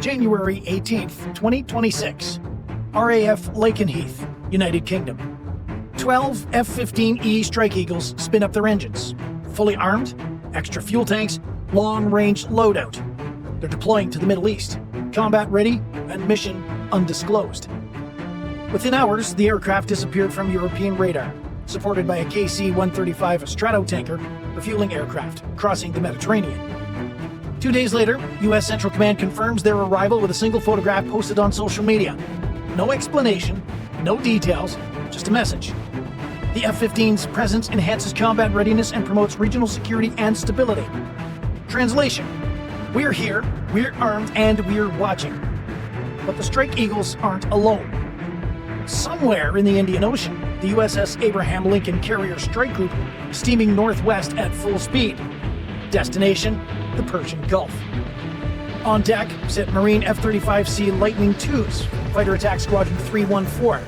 January 18th, 2026. RAF Lakenheath, United Kingdom. 12 F-15E Strike Eagles spin up their engines. Fully armed, extra fuel tanks, long-range loadout. They're deploying to the Middle East. Combat ready and mission undisclosed. Within hours, the aircraft disappeared from European radar, supported by a KC-135 Stratotanker refueling aircraft crossing the Mediterranean. 2 days later, U.S. Central Command confirms their arrival with a single photograph posted on social media. No explanation, no details, just a message. The F-15's presence enhances combat readiness and promotes regional security and stability. Translation: we're here, we're armed, and we're watching. But the Strike Eagles aren't alone. Somewhere in the Indian Ocean, the USS Abraham Lincoln carrier strike group is steaming northwest at full speed. Destination: the Persian Gulf. On deck sit Marine F-35C Lightning IIs, Fighter Attack Squadron 314,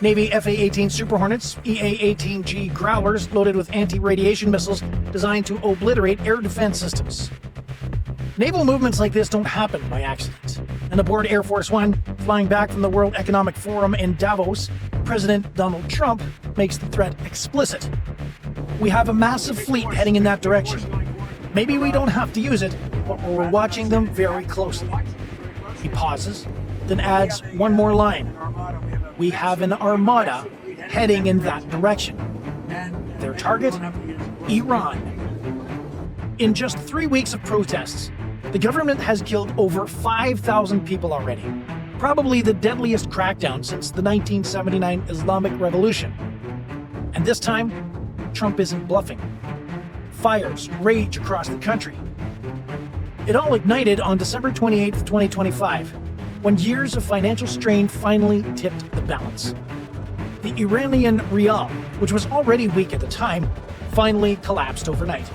Navy FA-18 Super Hornets, EA-18G Growlers loaded with anti-radiation missiles designed to obliterate air defense systems. Naval movements like this don't happen by accident. And aboard Air Force One, flying back from the World Economic Forum in Davos, President Donald Trump makes the threat explicit. We have a massive fleet heading in that direction. Maybe we don't have to use it, but we're watching them very closely. He pauses, then adds one more line. We have an armada heading in that direction. Their target? Iran. In just 3 weeks of protests, the government has killed over 5,000 people already. Probably the deadliest crackdown since the 1979 Islamic Revolution. And this time, Trump isn't bluffing. Fires rage across the country. It all ignited on December 28, 2025, when years of financial strain finally tipped the balance. The Iranian rial, which was already weak at the time, finally collapsed overnight.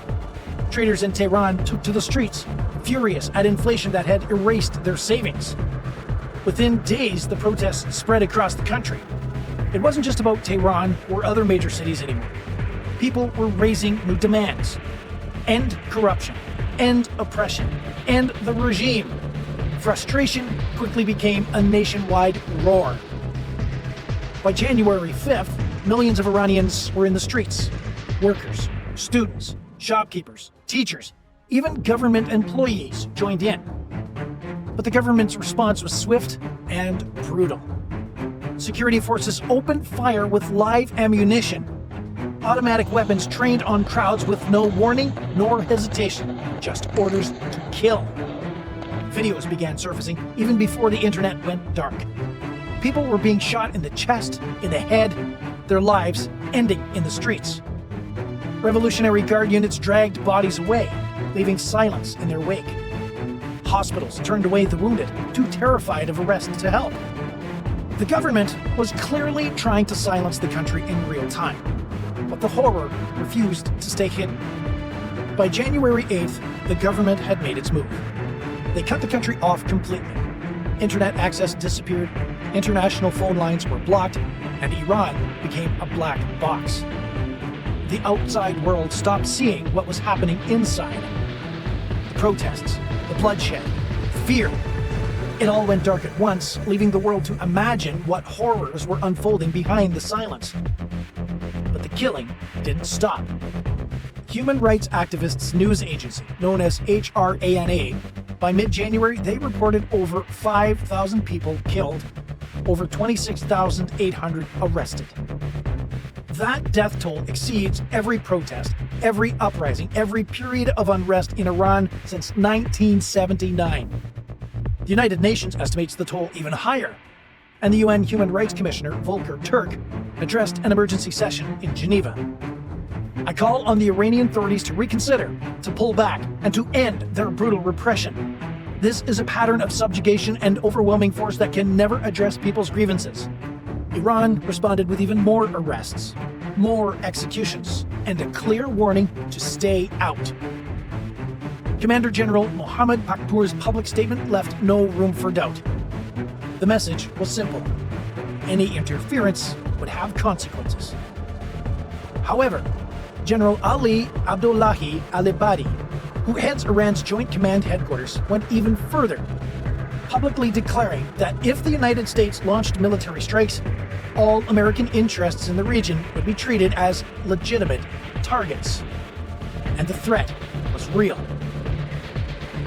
Traders in Tehran took to the streets, furious at inflation that had erased their savings. Within days, the protests spread across the country. It wasn't just about Tehran or other major cities anymore. People were raising new demands. End corruption, end oppression, end the regime. Frustration quickly became a nationwide roar. By January 5th, millions of Iranians were in the streets. Workers, students, shopkeepers, teachers, even government employees joined in. But the government's response was swift and brutal. Security forces opened fire with live ammunition. Automatic weapons trained on crowds with no warning nor hesitation, just orders to kill. Videos began surfacing even before the internet went dark. People were being shot in the chest, in the head, their lives ending in the streets. Revolutionary Guard units dragged bodies away, leaving silence in their wake. Hospitals turned away the wounded, too terrified of arrest to help. The government was clearly trying to silence the country in real time, but the horror refused to stay hidden. By January 8th, the government had made its move. They cut the country off completely. Internet access disappeared, international phone lines were blocked, and Iran became a black box. The outside world stopped seeing what was happening inside. The protests, the bloodshed, fear. It all went dark at once, leaving the world to imagine what horrors were unfolding behind the silence. But the killing didn't stop. Human rights activists' news agency, known as HRANA, by mid-January they reported over 5,000 people killed, over 26,800 arrested. That death toll exceeds every protest, every uprising, every period of unrest in Iran since 1979. The United Nations estimates the toll even higher, and the UN Human Rights Commissioner, Volker Turk, addressed an emergency session in Geneva. I call on the Iranian authorities to reconsider, to pull back, and to end their brutal repression. This is a pattern of subjugation and overwhelming force that can never address people's grievances. Iran responded with even more arrests, more executions, and a clear warning to stay out. Commander General Mohammad Pakpour's public statement left no room for doubt. The message was simple. Any interference would have consequences. However, General Ali Abdullahi al-Ebadi, who heads Iran's Joint Command Headquarters, went even further. publicly declaring that if the United States launched military strikes, all American interests in the region would be treated as legitimate targets. And the threat was real.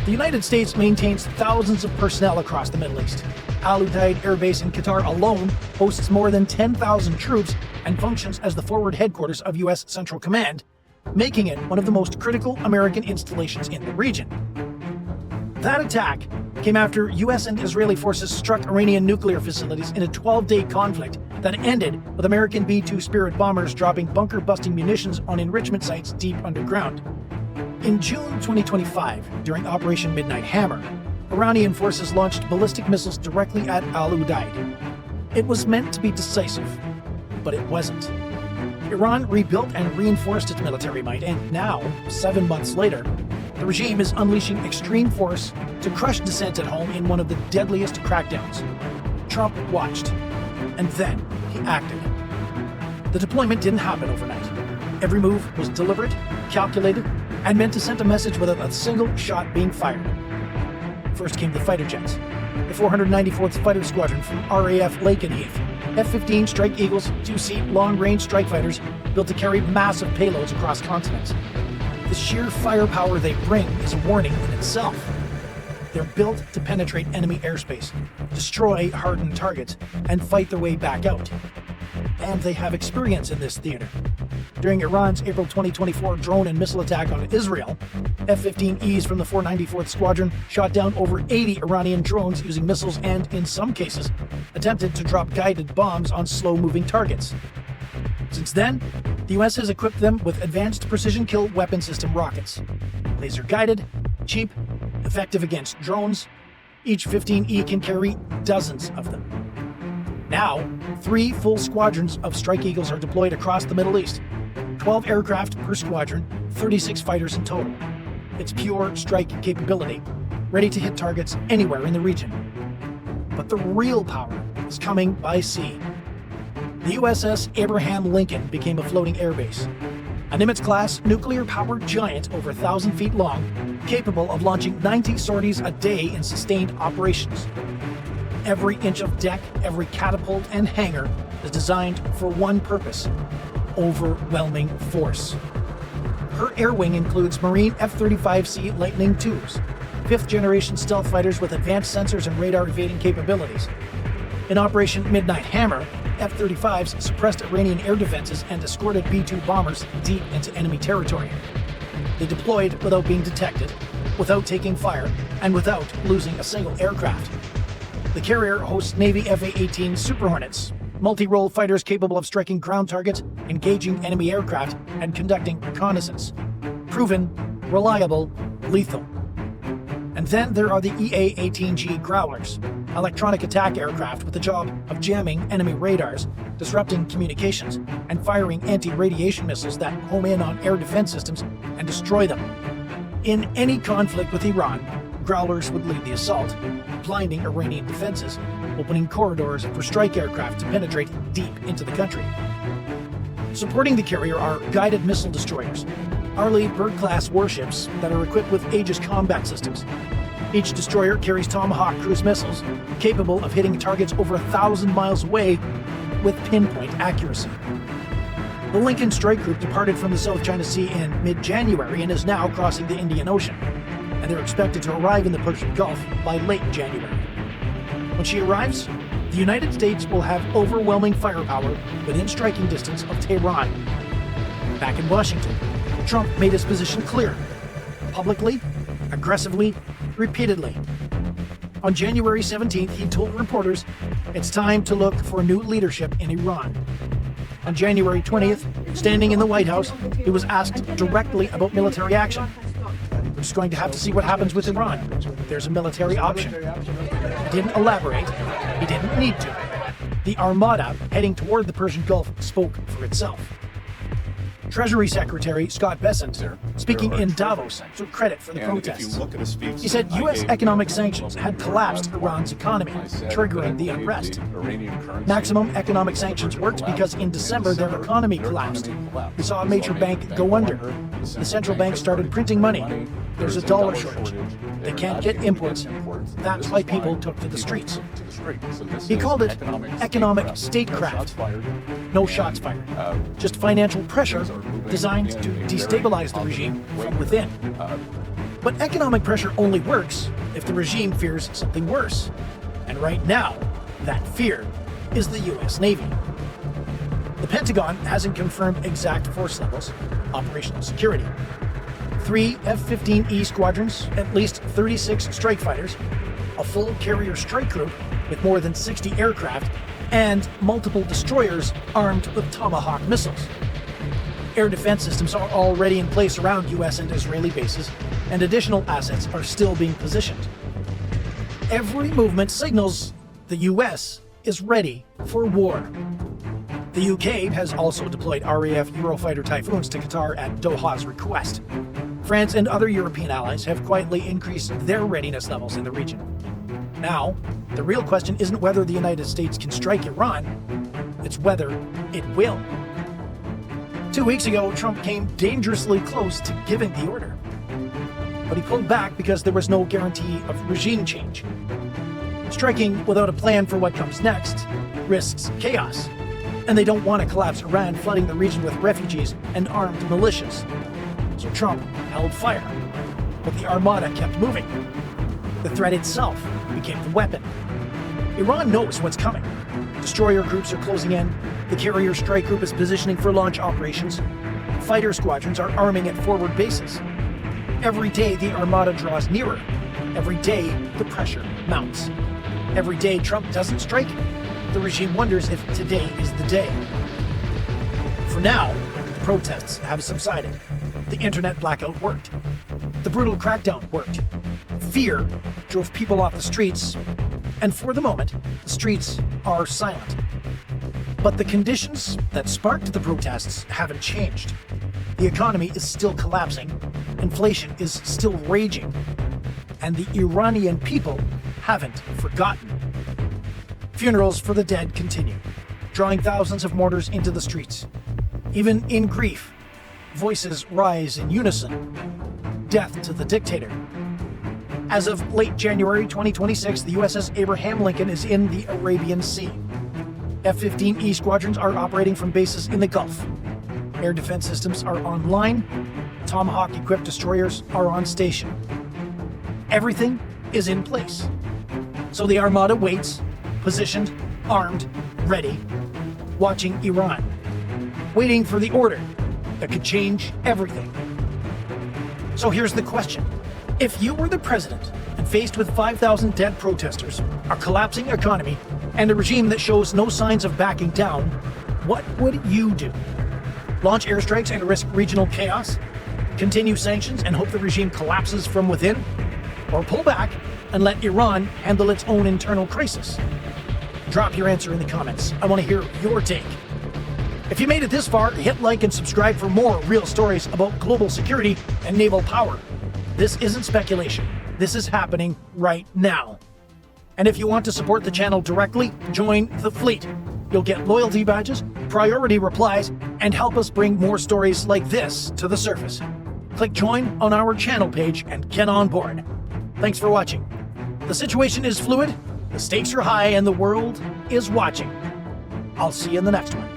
The United States maintains thousands of personnel across the Middle East. Al Udeid Air Base in Qatar alone hosts more than 10,000 troops and functions as the forward headquarters of U.S. Central Command, making it one of the most critical American installations in the region. That attack came after U.S. and Israeli forces struck Iranian nuclear facilities in a 12-day conflict that ended with American B-2 Spirit bombers dropping bunker-busting munitions on enrichment sites deep underground. In June 2025, during Operation Midnight Hammer, Iranian forces launched ballistic missiles directly at Al Udeid. It was meant to be decisive, but it wasn't. Iran rebuilt and reinforced its military might, and now, 7 months later, the regime is unleashing extreme force to crush dissent at home in one of the deadliest crackdowns. Trump watched, and then he acted. The deployment didn't happen overnight. Every move was deliberate, calculated, and meant to send a message without a single shot being fired. First came the fighter jets. The 494th Fighter Squadron from RAF Lakenheath, F-15E Strike Eagles, two-seat long-range strike fighters built to carry massive payloads across continents. The sheer firepower they bring is a warning in itself. They're built to penetrate enemy airspace, destroy hardened targets, and fight their way back out. And they have experience in this theater. During Iran's April 2024 drone and missile attack on Israel, F-15Es from the 494th Squadron shot down over 80 Iranian drones using missiles and, in some cases, attempted to drop guided bombs on slow-moving targets. Since then, the US has equipped them with advanced precision kill weapon system rockets. Laser-guided, cheap, effective against drones, each 15E can carry dozens of them. Now, 3 full squadrons of Strike Eagles are deployed across the Middle East. 12 aircraft per squadron, 36 fighters in total. It's pure strike capability, ready to hit targets anywhere in the region. But the real power is coming by sea. The USS Abraham Lincoln became a floating airbase. A Nimitz-class nuclear-powered giant over 1,000 feet long, capable of launching 90 sorties a day in sustained operations. Every inch of deck, every catapult and hangar is designed for one purpose: overwhelming force. Her air wing includes Marine F-35C Lightning IIs, 5th-generation stealth fighters with advanced sensors and radar evading capabilities. In Operation Midnight Hammer, F-35s suppressed Iranian air defenses and escorted B-2 bombers deep into enemy territory. They deployed without being detected, without taking fire, and without losing a single aircraft. The carrier hosts Navy F-A-18 Super Hornets, multi-role fighters capable of striking ground targets, engaging enemy aircraft, and conducting reconnaissance. Proven, reliable, lethal. And then there are the EA-18G Growlers, electronic attack aircraft with the job of jamming enemy radars, disrupting communications, and firing anti-radiation missiles that home in on air defense systems and destroy them. In any conflict with Iran, Growlers would lead the assault, blinding Iranian defenses, opening corridors for strike aircraft to penetrate deep into the country. Supporting the carrier are guided missile destroyers, Arleigh Burke-class warships that are equipped with Aegis combat systems. Each destroyer carries Tomahawk cruise missiles, capable of hitting targets over 1,000 miles away with pinpoint accuracy. The Lincoln Strike Group departed from the South China Sea in mid-January and is now crossing the Indian Ocean, and they're expected to arrive in the Persian Gulf by late January. When she arrives, the United States will have overwhelming firepower within striking distance of Tehran. Back in Washington, Trump made his position clear, publicly, aggressively, repeatedly. On January 17th, he told reporters it's time to look for new leadership in Iran. On January 20th, standing in the White House, he was asked directly about military action. We're just going to have to see what happens with Iran. There's a military option. He didn't elaborate. He didn't need to. The Armada heading toward the Persian Gulf spoke for itself. Treasury Secretary Scott Bessent, speaking in Davos, took credit for the protests. He said U.S. economic sanctions had collapsed Iran's economy, triggering the unrest. Maximum economic sanctions worked because in December their economy collapsed. We saw a major bank go under. The central bank started printing money. there's a dollar shortage. They can't get imports. That's why people took to the streets. He called it economic statecraft. No shots fired. Just financial pressure designed to destabilize the regime from within. But economic pressure only works if the regime fears something worse. And right now, that fear is the US Navy. The Pentagon hasn't confirmed exact force levels, operational security. 3 F-15E squadrons, at least 36 strike fighters, a full carrier strike group with more than 60 aircraft, and multiple destroyers armed with Tomahawk missiles. Air defense systems are already in place around US and Israeli bases, and additional assets are still being positioned. Every movement signals the US is ready for war. The UK has also deployed RAF Eurofighter Typhoons to Qatar at Doha's request. France and other European allies have quietly increased their readiness levels in the region. Now, the real question isn't whether the United States can strike Iran, it's whether it will. 2 weeks ago, Trump came dangerously close to giving the order. But he pulled back because there was no guarantee of regime change. Striking without a plan for what comes next risks chaos. And they don't want to collapse Iran, flooding the region with refugees and armed militias. So Trump held fire. But the Armada kept moving. The threat itself became the weapon. Iran knows what's coming. Destroyer groups are closing in. The carrier strike group is positioning for launch operations. Fighter squadrons are arming at forward bases. Every day the Armada draws nearer. Every day the pressure mounts. Every day Trump doesn't strike, the regime wonders if today is the day. For now, the protests have subsided. The internet blackout worked. The brutal crackdown worked. Fear drove people off the streets, and for the moment, the streets are silent. But the conditions that sparked the protests haven't changed. The economy is still collapsing, inflation is still raging, and the Iranian people haven't forgotten. Funerals for the dead continue, drawing thousands of mourners into the streets. Even in grief, voices rise in unison. Death to the dictator. As of late January 2026, the USS Abraham Lincoln is in the Arabian Sea. F-15E squadrons are operating from bases in the Gulf. Air defense systems are online. Tomahawk-equipped destroyers are on station. Everything is in place. So the Armada waits, positioned, armed, ready, watching Iran, waiting for the order that could change everything. So here's the question. If you were the president and faced with 5,000 dead protesters, a collapsing economy, and a regime that shows no signs of backing down, what would you do? Launch airstrikes and risk regional chaos? Continue sanctions and hope the regime collapses from within? Or pull back and let Iran handle its own internal crisis? Drop your answer in the comments. I want to hear your take. If you made it this far, hit like and subscribe for more real stories about global security and naval power. This isn't speculation. This is happening right now. And if you want to support the channel directly, join the fleet. You'll get loyalty badges, priority replies, and help us bring more stories like this to the surface. Click join on our channel page and get on board. Thanks for watching. The situation is fluid, the stakes are high, and the world is watching. I'll see you in the next one.